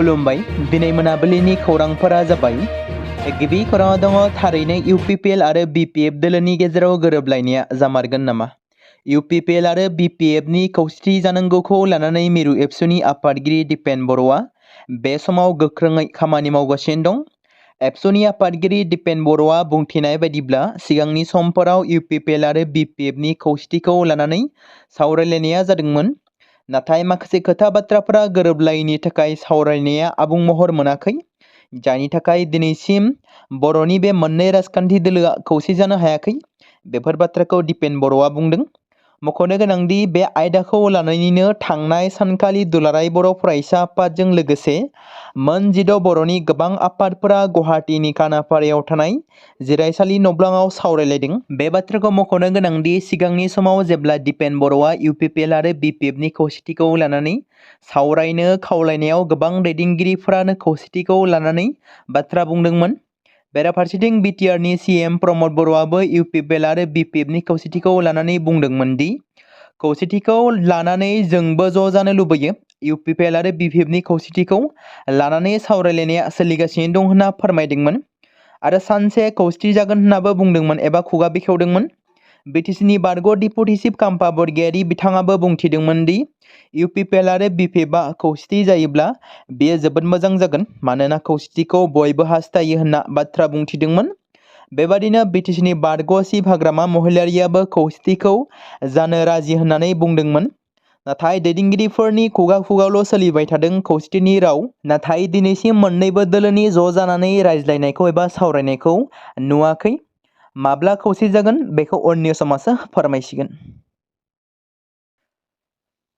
खुलुमबाय दिनै मोनाबिलिनि खौरांफोरा जाबाय गिबि खौराङाव दङ थारैनो इउपिपिएल आरो बिपिएफ दोलोनि गेजेराव गोरोबलायनाया जामारगोन नामा? इउपिपिएल आरो बिपिएफनि खौसेथि जानांगौखौ लानानै मिरु एबसुनि आफादगिरि दिपेन बर'आ बे समाव गोख्रोङै खामानि मावगासिनो दं। एबसुनि आफादगिरि दिपेन बर'आ बुंथिनाय बायदिब्ला सिगांनि समफोराव इउपिपिएल आरो बिपिएफनि खौसेथिखौ लानानै सावरायलायनाया जादोंमोन। नाथाय माखासे खोथा बाथ्राफोरा गोरोबलायैनि थाखाय सावरायनाया आबुं महर मोनाखै, जायनि थाखाय दिनैसिम बर'नि बे मोननै राजखान्थि दोलोआ खौसे जानो हायाखै। बेफोर बाथ्राखौ दिपेन बर'आ बुंदों। मख'नो गोनांदि बे आयदाखौ लानानैनो थांनाय सानखालि दुलाराय बर' फरायसा आफादजों लोगोसे मोन 16 बर'नि गोबां आफादफोरा गुवाहाटीनि खानापारायाव थानाय जिरायसालि नब्लाङाव सावरायलायदों। बे बाथ्राखौ मख'नो गोनांदि सिगांनि समाव जेब्ला दिपेन बर'आ इउपिपिएल आरो बिपिएफनि खौसेथिखौ लानानै सावरायनो खावलायनायाव गोबां दैदेनगिरिफोरानो खौसेथिखौ लानानै बाथ्रा बुंदोंमोन। बेराफारसेथिं बिटिआरनि सिएम प्रमद बर'आबो इउपिपिएल आरो बिपिएफनि खौसेथिखौ लानानै बुंदोंमोन दि खौसेथिखौ लानानै जोंबो ज' जानो लुबैयो। इउपिपिएल आरो बिपिएफनि खौसेथिखौ लानानै सावरायलायनाया सोलिगासिनो दं होनना फोरमायदोंमोन आरो सानसे खौसेथि जागोन होननाबो बुंदोंमोन एबा खुगा बेखेवदोंमोन। बिटिसिनि बारग' डिपुटि चिफ काम्पा बरगयारी बिथाङाबो बुंथिदोंमोन दि इउपिपिएल आरो बिपिएफआ खौसेथि जायोब्ला बेयो जोबोद मोजां जागोन, मानोना खौसेथिखौ बयबो हास्थायो होनना बाथ्रा बुंथिदोंमोन। बेबादिनो बिटिसिनि बारग' चिफ हाग्रामा महिलारियाबो खौसेथिखौ जानो राजि होननानै बुंदोंमोन। नाथाय दैदेनगिरिफोरनि खुगा खुगाल' सोलिबाय थादों खौसेथिनि राव। नाथाय दिनैसिम मोन्नैबो दोलोनि ज' जानानै रायज्लायनायखौ एबा सावरायनायखौ नुवाखै। माब्ला खौसे जागोन बेखौ उननि समासो फोरमायसिगोन।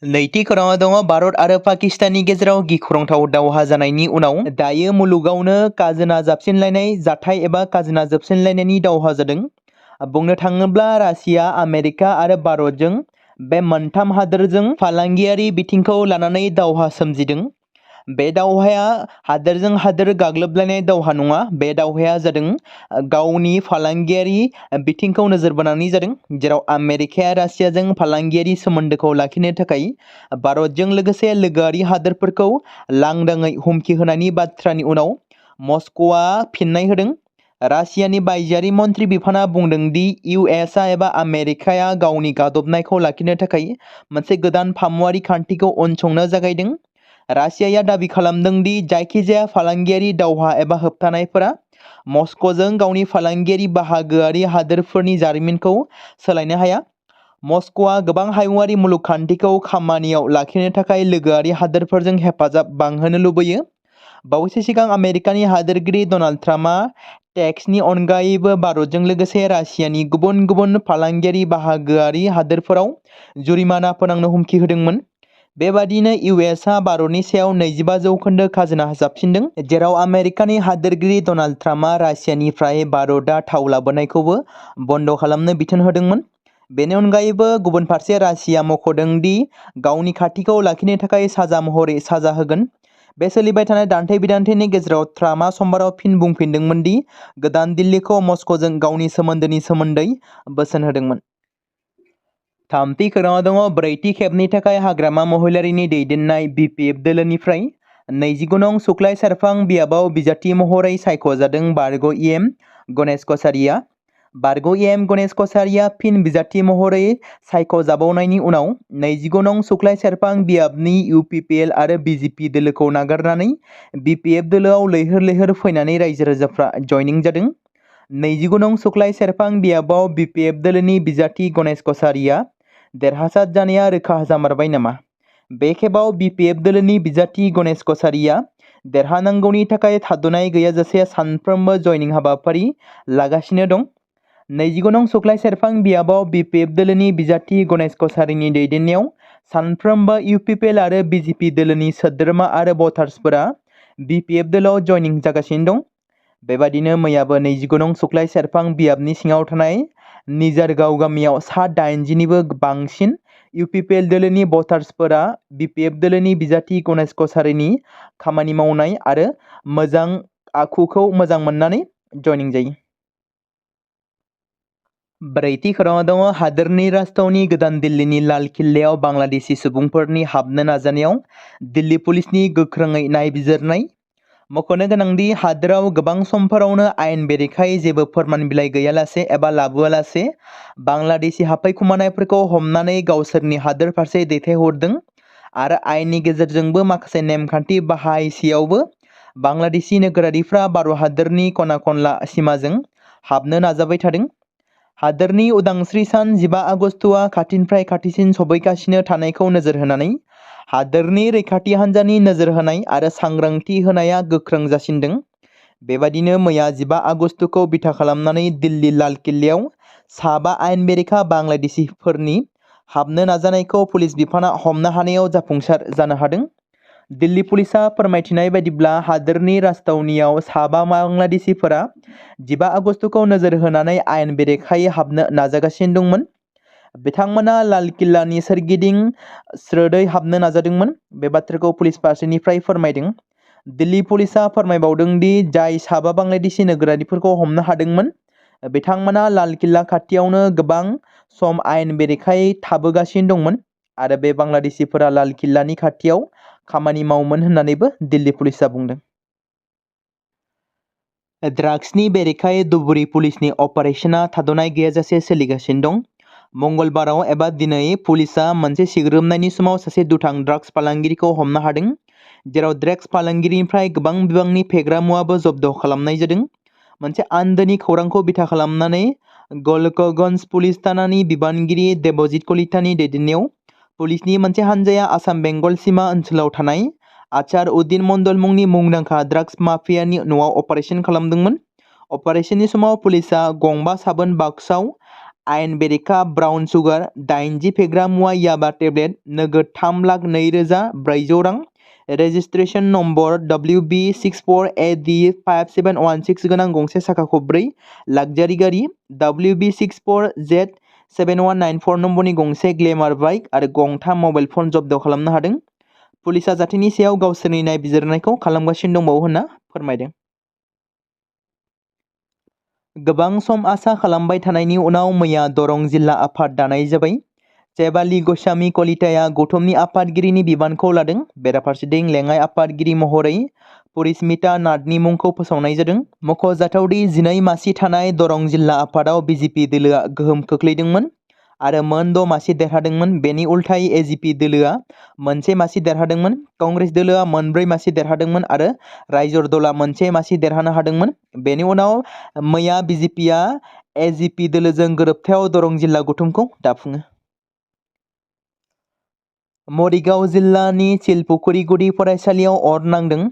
नैथि खौराङाव दङ भारत आरो पाकिस्ताननि गेजेराव गिख्रंथाव दावहा जानायनि उनाव दायो मुलुगावनो खाजोना जाबसिनलायनाय जाथाय एबा खाजोना जोबसिनलायनायनि दावहा जादों। बुंनो थाङोब्ला रासिया, आमेरिका आरो भारतजों बे मोनथाम हादोरजों फालांगियारि बिथिंखौ लानानै दावहा सोमजिदों। बे दावहाया हादोरजों हादोर गाग्लोबलायनाय दावहा नङा। बे दावहाया जादों गावनि फालांगियारि बिथिंखौ नोजोर बोनानै जादों, जेराव आमेरिकाया रासियाजों फालांगियारि सोमोन्दोखौ लाखिनो थाखाय भारतजों लोगोसे लोगोआरि हादोरफोरखौ लांदाङै हुमखि होनायनि बाथ्रानि उनाव मस्क'आ फिननाय होदों। रासियानि बायजोआरि मन्थ्रि बिफाना बुंदों दि इउएसआ एबा आमेरिकाया गावनि गादबनायखौ लाखिनो थाखाय मोनसे गोदान फामुवारि खान्थिखौ उनसंनो जागायदों। रासियाया दाबि खालामदों दि जायखिजाया फालांगियारि दावहा एबा होबथानायफोरा मस्क'जों गावनि फालांगियारि बाहागोआरि हादोरफोरनि जारिमिनखौ सोलायनो हाया। मस्क'आ गोबां हायुङारि मुलुगखान्थिखौ खामानियाव लाखिनो थाखाय लोगोआरि हादोरफोरजों हेफाजाब बांहोनो लुबैयो। बावैसो सिगां आमेरिकानि हादोरगिरि डनाल्ड ट्राम्पआ टेक्सनि अनगायैबो भारतजों लोगोसे रासियानि गुबुन गुबुन फालांगियारि बाहागोआरि हादोरफोराव जुरिमाना फोनांनो हुमखि होदोंमोन। बेबादिनो इउएसआ भारतनि सायाव 25% खाजोना जाबसिनदों, जेराव आमेरिकानि हादोरगिरि डनाल्ड ट्राम्पआ रासियानिफ्राय भारतआ थाव लाबोनायखौबो बन्द' खालामनो बिथोन होदोंमोन। बेनि अनगायैबो गुबुन फारसे रासिया मख'दों दि गावनि खाथिखौ लाखिनो थाखाय साजा महरै साजा होगोन। बे सोलिबाय थानाय दान्थे-बिदान्थेनि गेजेराव ट्राम्पआ समबाराव फिन बुंफिनदोंमोन दि गोदान दिल्लीखौ मस्क'जों गावनि सोमोन्दोनि सोमोन्दै बोसोन होदोंमोन। थामथि खौराङाव दङ ब्रैथि खेबनि थाखाय हाग्रामा महिलारिनि दैदेननाय बिपिएफ दोलोनिफ्राय 29 नं सुक्लाय सेरफां बियाबाव बिजाथि महरै सायख'जादों बारग' इएम गणेश कछारिया। बारग' इएम गणेश कछारिया फिन बिजाथि महरै सायख'जाबावनायनि उनाव 29 नं सुक्लाय सेरफां बियाबनि इउपिपिएल आरो बिजेपि दोलोखौ नागारनानै बिपिएफ दोलोआव लैहोर लैहोर फैनानै रायजो राजाफ्रा जइनिं जादों। 29 नं सुक्लाय सेरफां बियाबाव बिपिएफ दोलोनि बिजाथि गणेश कछारिया देरहासार जानाया रोखा जामारबाय नामा? बे खेबाव बिपिएफ दोलोनि बिजाथि गणेश कछारिया देरहानांगौनि थाखाय थाद'नाय गैयाजासे सानफ्रोमबो जइनिं हाबाफारि लागासिनो दं। 29 नं सुक्लाय सेरफां बियाबाव बिपिएफ दोलोनि बिजाथि गणेश कछारिनि दैदेननायाव सानफ्रोमबो इउपिपिएल आरो बिजेपि दोलोनि सोद्रोमा आरो भटार्सफोरा बिपिएफ दोलोआव जइनिं जागासिनो दं। बेबादिनो मैयाबो 29 नं सुक्लाय सेरफां बियाबनि सिङाव थानाय निजारगाव गामियाव सा 80निबो बांसिन इउपिपिएल दोलोनि भटार्सफोरा बिपिएफ दोलोनि बिजाथि गणेश कछारिनि खामानि मावनाय आरो मोजां आखुखौ मोजां मोननानै जइनिं जायो। ब्रैथि खौराङाव दङ हादोरनि राजथावनि गोदान दिल्लीनि लाल किल्लायाव बांलादेशी सुबुंफोरनि हाबनो नाजानायाव दिल्ली पुलिसनि गोख्रोङै नायबिजिरनाय। मख'नो गोनांदि हादोराव गोबां समफोरावनो आयेन बेरेखायै जेबो फोरमान बिलाइ गैयालासे एबा लाबोआलासे बांलादेशी हाबफैखुमानायफोरखौ हमनानै गावसोरनि हादोर फारसे दैथायहरदों आरो आयेननि गेजेरजोंबो माखासे नेमखान्थि बाहायसेयावबो बांलादेशी नोगोरारिफ्रा भारत हादोरनि खना खनला सिमाजों हाबनो नाजाबाय थादों। हादोरनि उदांस्रि सान 15 आगस्टआ खाथिनिफ्राय खाथिसिन सफैगासिनो थानायखौ नोजोर होनानै हादोरनि रैखाथि हान्जानि नोजोर होनाय आरो सांग्रांथि होनाया गोख्रों जासिनदों। बेबादिनो मैया 15 आगस्टखौ बिथा खालामनानै दिल्ली लाल किल्लायाव साबा आयेन बेरेखा बांलादेशीफोरनि हाबनो नाजानायखौ पुलिस बिफाना हमनो हानायाव जाफुंसार जानो हादों। दिल्ली पुलिसा फोरमायथिनाय बायदिब्ला हादोरनि राजथावनियाव साबा बांलादेशीफोरा 15 आगस्टखौ नोजोर होनानै आयेन बेरेखायै हाबनो नाजागासिनो दंमोन। बिथांमोना लाल किल्लानि सोरगिदिं स्रोदै हाबनो नाजादोंमोन। बे बाथ्राखौ पुलिस फारसेनिफ्राय फोरमायदों। दिल्ली पुलिसा फोरमायबावदों दि जाय साबा बांलादेशी नोगोरारिफोरखौ हमनो हादोंमोन बिथांमोना लाल किल्ला खाथियावनो गोबां सम आयेन बेरेखायै थाबोगासिनो दंमोन आरो बे बांलादेशीफोरा लाल किल्लानि खाथियाव खामानि मावोमोन होननानैबो दिल्ली पुलिसा बुंदों। ड्राग्सनि बेरेखायै धुबुरी पुलिसनि अपारेशना थाद'नाय गैयाजासे सोलिगासिनो दं। मंगलबाराव एबा दिनै पुलिसा मोनसे सिग्रोमनायनि समाव सासे दुथां ड्राग्स फालांगिरिखौ हमनो हादों, जेराव ड्राग्स फालांगिरिनिफ्राय गोबां बिबांनि फेग्रा मुवाबो जब्द खालामनाय जादों। मोनसे आन्दोनि खौरांखौ बिथा खालामनानै गलकगंज पुलिस थानानि बिबानगिरि देबजित कलितानि दैदेननायाव पुलिसनि मोनसे हान्जाया आसाम बेंगल सीमा ओनसोलाव थानाय आचार उद्दीन मण्डल मुंनि मुंदांखा ड्राग्स माफियानि न'आव अपारेशन खालामदोंमोन। अपारेशननि समाव पुलिसा गंबा साबोन बाक्साव आयेन बेरेखा ब्राउन सुगार, 80 फेग्रा मुवा याबा टेब्लेट, नोगोद 3,04,400 रां, रेजिस्ट्रेशन नम्बर WB64AD5716 गोनां गंसे साखा खबब्रै लाक्जारि गारि, WB64Z7194 नम्बरनि गंसे ग्लेमार बाइक आरो गंथाम मबाइल फन जब्द खालामनो हादों। पुलिसा जाथायनि सायाव गावसोरनि नायबिजिरनायखौ खालामगासिनो दंबावो होनना फोरमायदों। गोबां सम आसा खालामबाय थानायनि उनाव मैया दरं जिल्ला आफाद दानाय जाबाय। जेबालि गस्वामी कलिताया गौतमनि आफादगिरिनि बिबानखौ लादों। बेराफारसेथिं लेङाइ आफादगिरि महरै परिस्मिता नाथनि मुंखौ फोसावनाय जादों। मख'जाथावदि 12 मासि थानाय दरं जिल्ला आफादाव बिजेपि दोलोआ गोहोम खोख्लैदोंमोन आरो मोन 6 मासि देरहादोंमोन। बेनि उल्थायै एजिपि दोलोआ मोनसे मासि देरहादोंमोन, कंग्रेस दोलोआ मोन 4 मासि देरहादोंमोन आरो राइजर दलआ मोनसे मासि देरहानो हादोंमोन। बेनि उनाव मैया बिजेपिआ एजिपि दोलोजों गोरोबथायाव दरं जिल्ला गौथुमखौ दाफुङो। मरिगाव जिल्लानि चिलपुखुरि गुदि फरायसालियाव अर नांदों।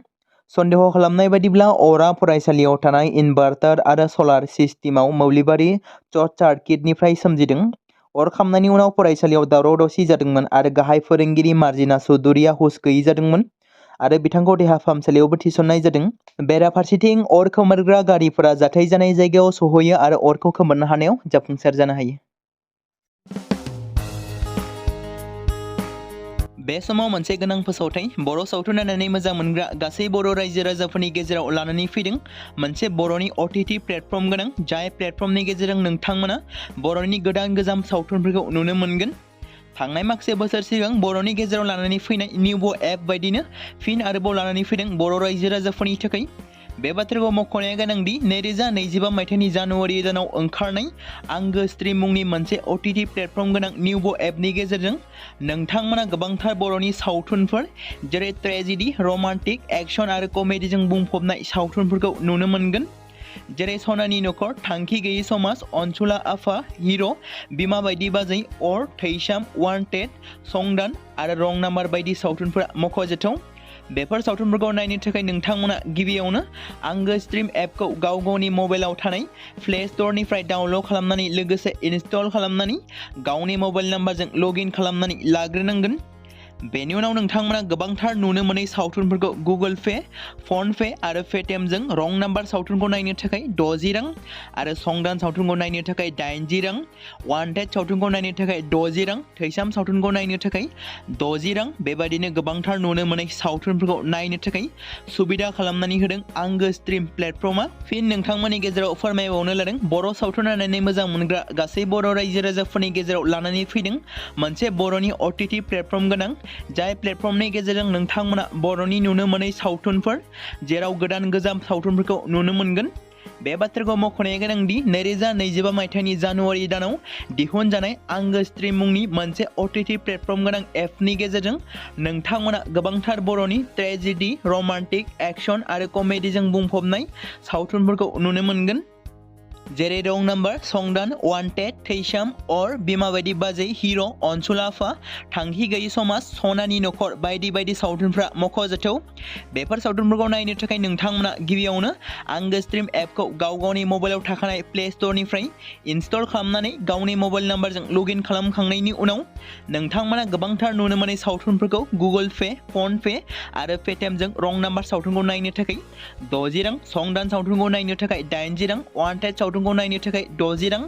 सन्देह खालामनाय बायदिब्ला अरआ फरायसालियाव थानाय इनभार्टार आरो सलार सिस्टेमाव मोब्लिबारि सर्ट सार्किटनिफ्राय सोमजिदों। अर खामनायनि उनाव फरायसालियाव दावराव दावसि जादोंमोन आरो गाहाय फोरोंगिरि मार्जिना चौधुरीया हुस गैयै जादोंमोन आरो बिथांखौ देहा फाहामसालियावबो थिसननाय जादों। बेराफारसेथिं अर खोमोरग्रा गारिफोरा जाथाय जानाय जायगायाव सौहैयो आरो अरखौ खोमोरनो हानायाव जाफुंसार जानो हायो। बे समाव मोनसे गोनां फोसावथाय बर' सावथुन नायनानै मोजां मोनग्रा गासै बर' रायजो राजाफोरनि गेजेराव लानानै फैदों मोनसे बर'नि OTT प्लेटफर्म गोनां, जाय प्लेटफर्मनि गेजेरजों नोंथांमोना बर'नि गोदान गोजाम सावथुनफोरखौ नुनो मोनगोन। थांनाय माखासे बोसोर सिगां बर'नि गेजेराव लानानै फैनाय निउबो एप बायदिनो फिन आरोबाव लानानै फैदों बर' रायजो राजाफोरनि थाखाय। बे बाथ्राखौ मख'नाया गोनांदि 2025 मायथाइनि जानुवारि दानाव ओंखारनाय आंगो स्ट्रिम मुंनि मोनसे OTT प्लेटफर्म गोनां निउबो एपनि गेजेरजों नोंथांमोना गोबांथार बर'नि सावथुनफोर जेरै ट्रेजेडि, रमान्टिक, एक्सन आरो कमेडिजों बुंफबनाय सावथुनफोरखौ नुनो मोनगोन। जेरै सनानि नखर, थांखि गैयै समाज, अनसुला आफा, हिर', बिमा बायदि बाजै, अर, थैसाम, वान्टेड, संदान आरो रं नाम्बार बायदि सावथुनफोरा मख'जाथाव। बेफोर सावथुनफोरखौ नायनो थाखाय नोंथांमोना गिबियावनो आंगो स्ट्रिम एपखौ गाव गावनि मबाइलाव थानाय प्ले स्ट'रनिफ्राय डाउनल'ड खालामनानै लोगोसे इनस्टल खालामनानै गावनि मबाइल नाम्बारजों लग इन खालामनानै लाग्रोनांगोन। बेनि उनाव नोंथांमोना गोबांथार नुनो मोनै सावथुनफोरखौ गुगोल पे, फन पे आरो पेटिएमजों रं नाम्बार सावथुनखौ नायनो थाखाय 60 रां आरो संदान सावथुनखौ नायनो थाखाय 80 रां, वान्टेड सावथुनखौ नायनो थाखाय 60 रां, थैसाम सावथुनखौ नायनो थाखाय 60 रां बेबायदिनो गोबांथार नुनो मोनै सावथुनफोरखौ नायनो थाखाय सुबिदा खालामनानै होदों आंगो स्ट्रिम प्लेटफर्मा। फिन नोंथांमोननि गेजेराव फोरमायबावनो लादों बर' सावथुन नायनानै मोजां मोनग्रा गासै बर' रायजो राजाफोरनि गेजेराव लानानै फैदों मोनसे बर'नि OTT प्लेटफर्म गोनां, जाय प्लेटफर्मनि गेजेरजों नोंथांमोना बर'नि नुनो मोनै सावथुनफोर जेराव गोदान गोजाम सावथुनफोरखौ नुनो मोनगोन। बे बाथ्राखौ मख'नाया गोनांदि 2025 मायथाइनि जानुवारि दानाव दिहुनजानाय आंगो स्ट्रिम मुंनि मोनसे OTT प्लेटफर्म गोनां एपनि गेजेरजों नोंथांमोना गोबांथार बर'नि ट्रेजेडि, रमान्टिक, एक्शन आरो कमेडिजों बुंफबनाय सावथुनफोरखौ नुनो मोनगोन। जेरै रं नाम्बार, संदान, वान्टेड, थैसाम, अर, बिमा बायदि बाजै, हिर', अनसुला आफा, थांखि गैयि समाज, सनानि नखर बायदि बायदि सावथुनफ्रा मख'जाथाव। बेफोर सावथुनफोरखौ नायनो थाखाय नोंथांमोना गिबियावनो आंगो स्ट्रिम एपखौ गावनि मबाइलाव थाखानाय प्ले स्ट'रनिफ्राय इनस्टल खालामनानै गावनि मबाइल नाम्बारजों लगइन खालामखांनायनि उनाव नोंथांमोना गोबांथार नुनो मोनै सावथुनफोरखौ गुगोल पे, फन पे आरो पेटिएमजों रं नाम्बार सावथुनखौ नायनो थाखाय 60 रां, संदान सावथुनखौ नायनो थाखाय 80 रां, वान्टेड सावथुनखौ नायनो थाखाय 60 रां,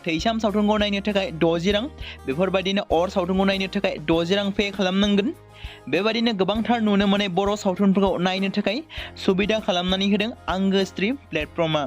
थैसाम सावथुनखौ नायनो थाखाय 60 रां बेफोरबायदिनो अर सावथुनखौ नायनो थाखाय 60 रां पे खालामनांगोन। बेबायदिनो गोबांथार नुनो मोनै बर' सावथुनफोरखौ नायनो थाखाय सुबिदा खालामनानै होदों आंगो स्ट्रिम प्लेटफर्मा।